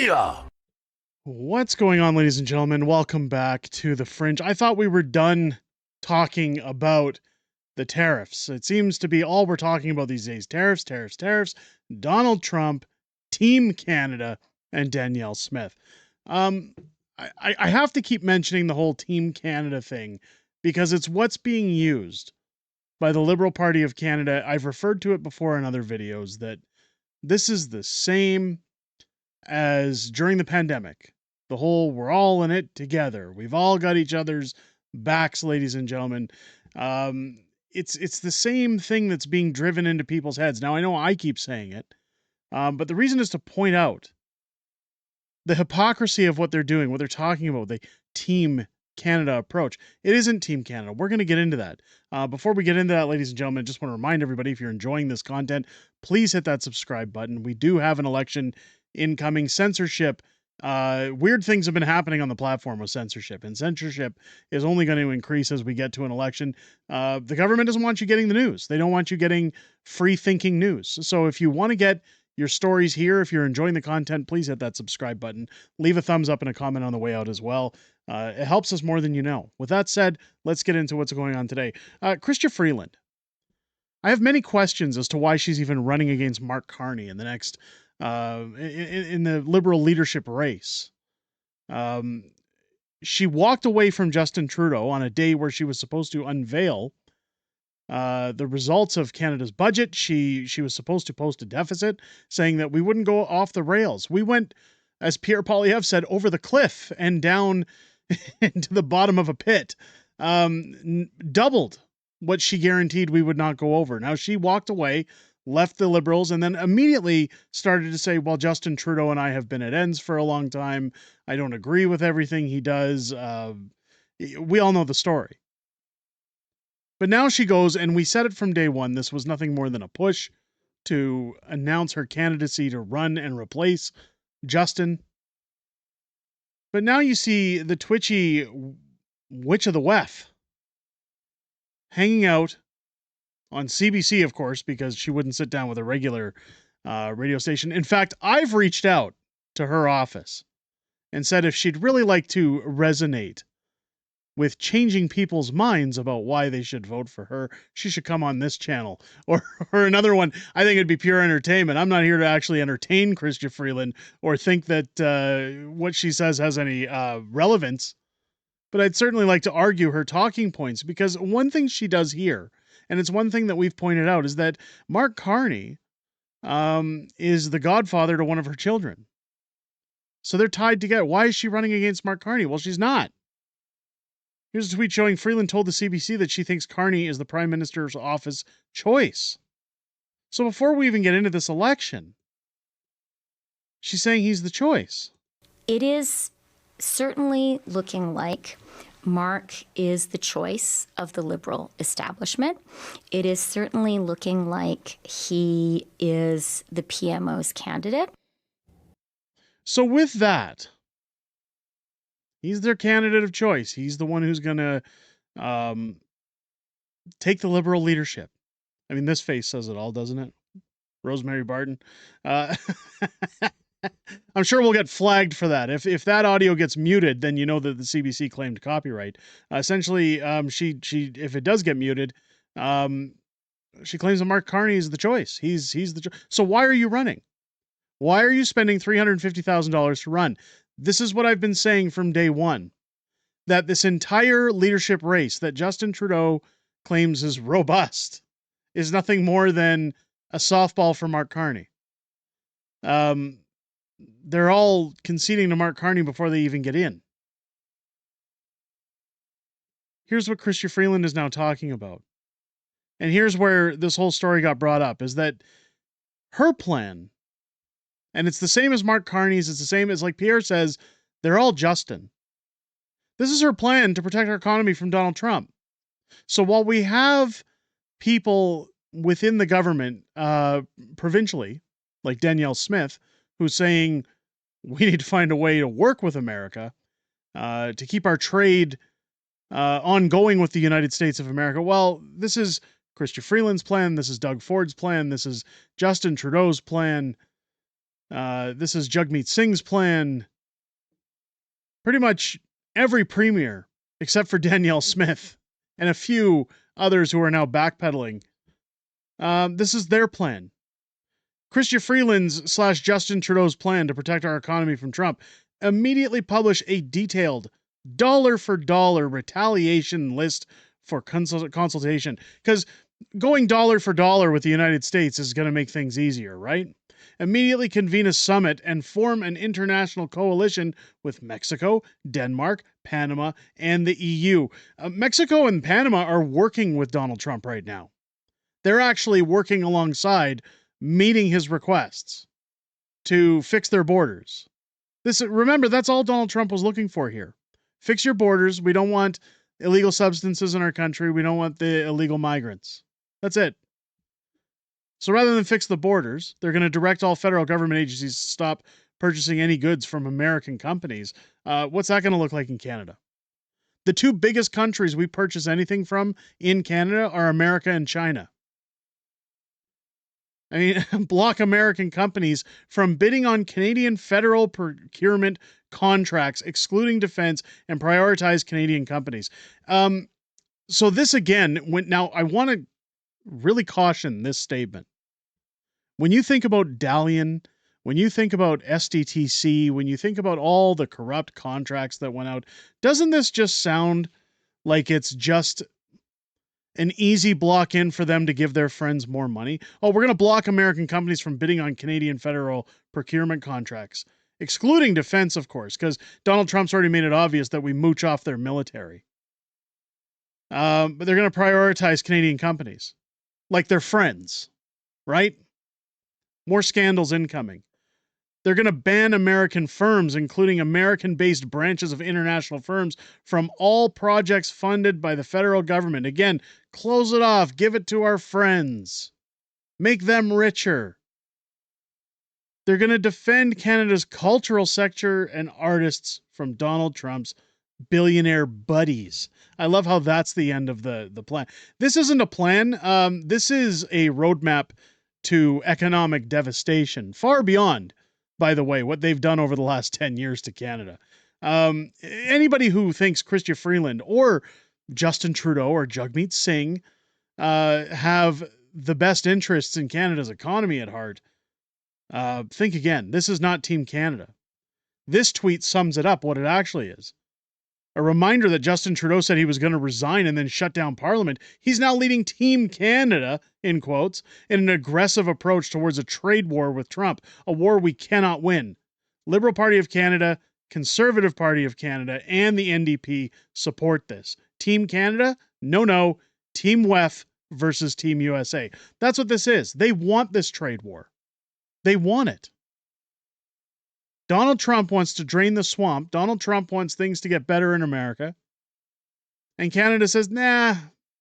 Media. What's going on, ladies and gentlemen? Welcome back to the Fringe. I thought we were done talking about the tariffs. It seems to be all we're talking about these days. Tariffs, tariffs, tariffs. Donald Trump, Team Canada, and Danielle Smith. I have to keep mentioning the whole Team Canada thing because it's what's being used by the Liberal Party of Canada. I've referred to it before in other videos that this is the same as during the pandemic. The whole we're all in it together. We've all got each other's backs, ladies and gentlemen. It's the same thing that's being driven into people's heads. Now I know I keep saying it, but the reason is to point out the hypocrisy of what they're doing, what they're talking about, the Team Canada approach. It isn't Team Canada. We're going to get into that. Before we get into that, ladies and gentlemen, I just want to remind everybody, if you're enjoying this content, please hit that subscribe button. We do have an election incoming. Censorship. Weird things have been happening on the platform with censorship, and censorship is only going to increase as we get to an election. The government doesn't want you getting the news. They don't want you getting free-thinking news. So if you want to get your stories here, if you're enjoying the content, please hit that subscribe button. Leave a thumbs up and a comment on the way out as well. It helps us more than you know. With that said, let's get into what's going on today. Chrystia Freeland. I have many questions as to why she's even running against Mark Carney in the next in the Liberal leadership race. She walked away from Justin Trudeau on a day where she was supposed to unveil the results of Canada's budget. She was supposed to post a deficit, saying that we wouldn't go off the rails. We went, as Pierre said, over the cliff and down into the bottom of a pit. Doubled what she guaranteed we would not go over. Now she walked away, left the Liberals, and then immediately started to say, well, Justin Trudeau and I have been at ends for a long time. I don't agree with everything he does. We all know the story. But now she goes, and we said it from day one, this was nothing more than a push to announce her candidacy to run and replace Justin. But now you see the twitchy witch of the WEF hanging out on CBC, of course, because she wouldn't sit down with a regular radio station. In fact, I've reached out to her office and said if she'd really like to resonate with changing people's minds about why they should vote for her, she should come on this channel. Or another one, I think it'd be pure entertainment. I'm not here to actually entertain Chrystia Freeland or think that what she says has any relevance. But I'd certainly like to argue her talking points, because one thing she does here, and it's one thing that we've pointed out, is that Mark Carney is the godfather to one of her children. So they're tied together. Why is she running against Mark Carney? Well, she's not. Here's a tweet showing Freeland told the CBC that she thinks Carney is the Prime Minister's office choice. So before we even get into this election, she's saying he's the choice. It is certainly looking like Mark is the choice of the Liberal establishment. It is certainly looking like he is the PMO's candidate. So with that, he's their candidate of choice. He's the one who's going to take the Liberal leadership. I mean, this face says it all, doesn't it? Rosemary Barton. I'm sure we'll get flagged for that. If that audio gets muted, then you know that the CBC claimed copyright. Essentially, she if it does get muted, she claims that Mark Carney is the choice. He's the so why are you running? Why are you spending $350,000 to run? This is what I've been saying from day one, that this entire leadership race that Justin Trudeau claims is robust is nothing more than a softball for Mark Carney. They're all conceding to Mark Carney before they even get in. Here's what Chrystia Freeland is now talking about. And here's where this whole story got brought up, is that her plan, and it's the same as Mark Carney's, it's the same as, like Pierre says, they're all Justin. This is her plan to protect our economy from Donald Trump. So while we have people within the government, provincially, like Danielle Smith, who's saying we need to find a way to work with America to keep our trade ongoing with the United States of America. Well, this is Chrystia Freeland's plan. This is Doug Ford's plan. This is Justin Trudeau's plan. This is Jagmeet Singh's plan. Pretty much every premier, except for Danielle Smith and a few others who are now backpedaling, this is their plan. Crystia Freeland's / Justin Trudeau's plan to protect our economy from Trump immediately publish a detailed dollar-for-dollar retaliation list for consultation. Because going dollar for dollar with the United States is going to make things easier, right? Immediately convene a summit and form an international coalition with Mexico, Denmark, Panama, and the EU. Mexico and Panama are working with Donald Trump right now. They're actually working alongside, meeting his requests to fix their borders. Remember, that's all Donald Trump was looking for here. Fix your borders. We don't want illegal substances in our country. We don't want the illegal migrants. That's it. So rather than fix the borders, they're going to direct all federal government agencies to stop purchasing any goods from American companies. What's that going to look like in Canada? The two biggest countries we purchase anything from in Canada are America and China. I mean, block American companies from bidding on Canadian federal procurement contracts, excluding defense, and prioritize Canadian companies. So this again, now I want to really caution this statement. When you think about Dalian, when you think about SDTC, when you think about all the corrupt contracts that went out, doesn't this just sound like it's just an easy block in for them to give their friends more money? Oh, we're going to block American companies from bidding on Canadian federal procurement contracts, excluding defense, of course, because Donald Trump's already made it obvious that we mooch off their military. But they're going to prioritize Canadian companies like their friends, right? More scandals incoming. They're going to ban American firms, including American-based branches of international firms, from all projects funded by the federal government. Again, close it off. Give it to our friends. Make them richer. They're going to defend Canada's cultural sector and artists from Donald Trump's billionaire buddies. I love how that's the end of the plan. This isn't a plan. This is a roadmap to economic devastation, far beyond, by the way, what they've done over the last 10 years to Canada. Anybody who thinks Chrystia Freeland or Justin Trudeau or Jagmeet Singh have the best interests in Canada's economy at heart, think again. This is not Team Canada. This tweet sums it up, what it actually is. A reminder that Justin Trudeau said he was going to resign and then shut down Parliament. He's now leading Team Canada, in quotes, in an aggressive approach towards a trade war with Trump, a war we cannot win. Liberal Party of Canada, Conservative Party of Canada, and the NDP support this. Team Canada? No. Team WEF versus Team USA. That's what this is. They want this trade war. They want it. Donald Trump wants to drain the swamp. Donald Trump wants things to get better in America. And Canada says, nah,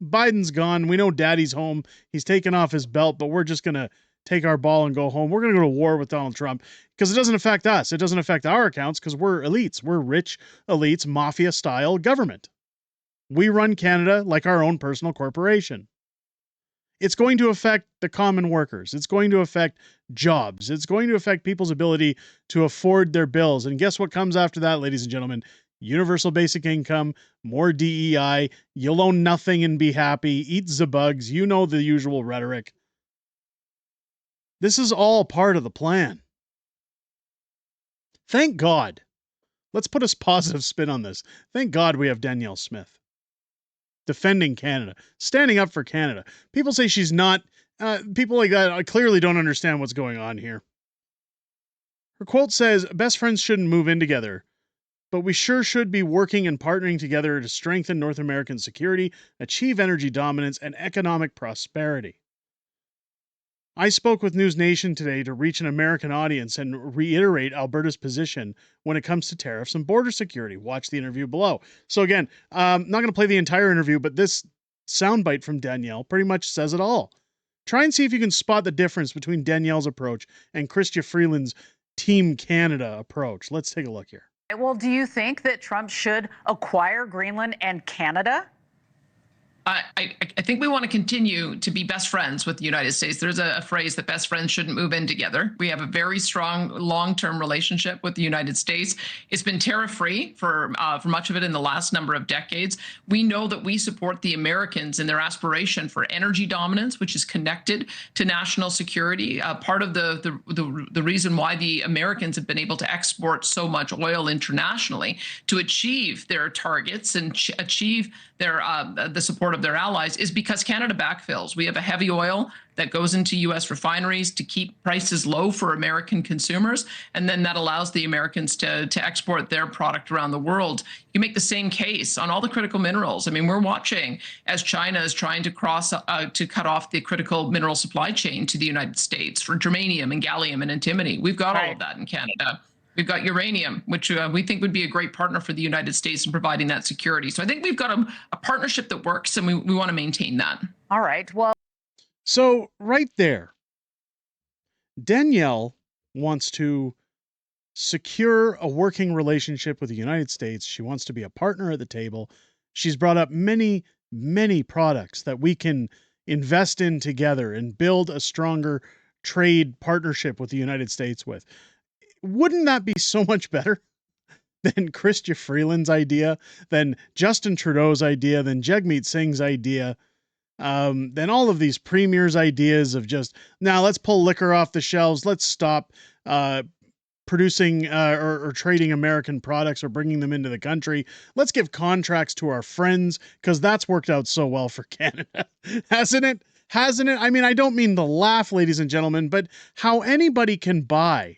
Biden's gone. We know daddy's home. He's taken off his belt, but we're just going to take our ball and go home. We're going to go to war with Donald Trump because it doesn't affect us. It doesn't affect our accounts because we're elites. We're rich elites, mafia-style government. We run Canada like our own personal corporation. It's going to affect the common workers. It's going to affect jobs. It's going to affect people's ability to afford their bills. And guess what comes after that, ladies and gentlemen? Universal basic income, more DEI, you'll own nothing and be happy, eat the bugs, you know the usual rhetoric. This is all part of the plan. Thank God. Let's put a positive spin on this. Thank God we have Danielle Smith defending Canada, standing up for Canada. People say she's not. People like that clearly don't understand what's going on here. Her quote says, best friends shouldn't move in together, but we sure should be working and partnering together to strengthen North American security, achieve energy dominance, and economic prosperity. I spoke with News Nation today to reach an American audience and reiterate Alberta's position when it comes to tariffs and border security. Watch the interview below. So again, I'm not going to play the entire interview, but this soundbite from Danielle pretty much says it all. Try and see if you can spot the difference between Danielle's approach and Chrystia Freeland's Team Canada approach. Let's take a look here. Well, do you think that Trump should acquire Greenland and Canada? I think we want to continue to be best friends with the United States. There's a phrase that best friends shouldn't move in together. We have a very strong long-term relationship with the United States. It's been tariff-free for much of it in the last number of decades. We know that we support the Americans in their aspiration for energy dominance, which is connected to national security. Part of the reason why the Americans have been able to export so much oil internationally to achieve their targets and achieve their the support of their allies is because Canada backfills. We have a heavy oil that goes into U.S. refineries to keep prices low for American consumers, and then that allows the Americans to export their product around the world. You make the same case on all the critical minerals. I mean, we're watching as China is trying to to cut off the critical mineral supply chain to the United States for germanium and gallium and antimony. We've got all of that in Canada. We've got uranium, which we think would be a great partner for the United States in providing that security. So I think we've got a partnership that works, and we want to maintain that. All right. Well, so right there, Danielle wants to secure a working relationship with the United States. She wants to be a partner at the table. She's brought up many, many products that we can invest in together and build a stronger trade partnership with the United States with. Wouldn't that be so much better than Chrystia Freeland's idea, than Justin Trudeau's idea, than Jagmeet Singh's idea, than all of these premiers' ideas of just, now let's pull liquor off the shelves, let's stop producing or trading American products or bringing them into the country. Let's give contracts to our friends, because that's worked out so well for Canada. Hasn't it? Hasn't it? I mean, I don't mean to laugh, ladies and gentlemen, but how anybody can buy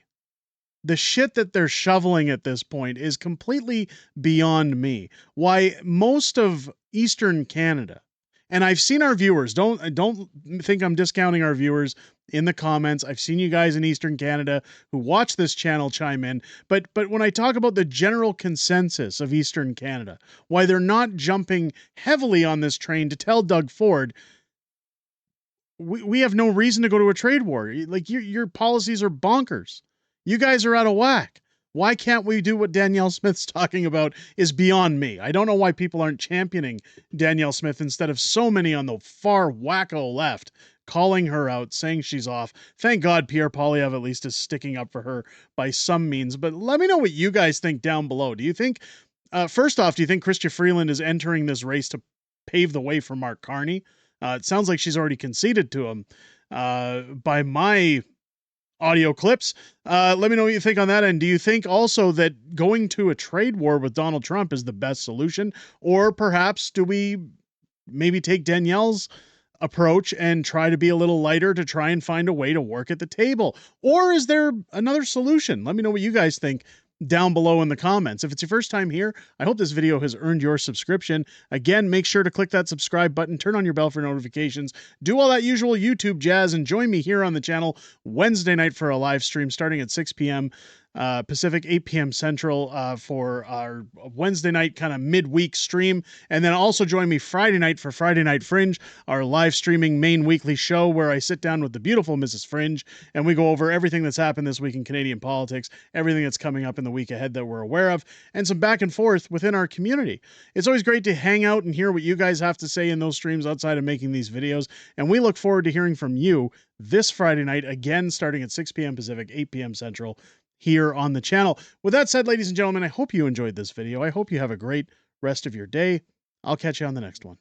the shit that they're shoveling at this point is completely beyond me. Why most of Eastern Canada, and I've seen our viewers, don't think I'm discounting our viewers in the comments. I've seen you guys in Eastern Canada who watch this channel chime in, but when I talk about the general consensus of Eastern Canada, why they're not jumping heavily on this train to tell Doug Ford, we have no reason to go to a trade war. Like, your policies are bonkers. You guys are out of whack. Why can't we do what Danielle Smith's talking about is beyond me. I don't know why people aren't championing Danielle Smith instead of so many on the far wacko left calling her out, saying she's off. Thank God Pierre Poilievre at least is sticking up for her by some means. But let me know what you guys think down below. Do you think, first off, do you think Chrystia Freeland is entering this race to pave the way for Mark Carney? It sounds like she's already conceded to him by my audio clips. Let me know what you think on that. And do you think also that going to a trade war with Donald Trump is the best solution? Or perhaps do we maybe take Danielle's approach and try to be a little lighter to try and find a way to work at the table? Or is there another solution? Let me know what you guys think down below in the comments. If it's your first time here, I hope this video has earned your subscription. Again, make sure to click that subscribe button, turn on your bell for notifications, do all that usual YouTube jazz, and join me here on the channel Wednesday night for a live stream starting at 6 p.m. Pacific, 8 p.m. Central for our Wednesday night kind of midweek stream. And then also join me Friday night for Friday Night Fringe, our live streaming main weekly show where I sit down with the beautiful Mrs. Fringe and we go over everything that's happened this week in Canadian politics, everything that's coming up in the week ahead that we're aware of, and some back and forth within our community. It's always great to hang out and hear what you guys have to say in those streams outside of making these videos. And we look forward to hearing from you this Friday night, again, starting at 6 p.m. Pacific, 8 p.m. Central, here on the channel. With that said, ladies and gentlemen, I hope you enjoyed this video. I hope you have a great rest of your day. I'll catch you on the next one.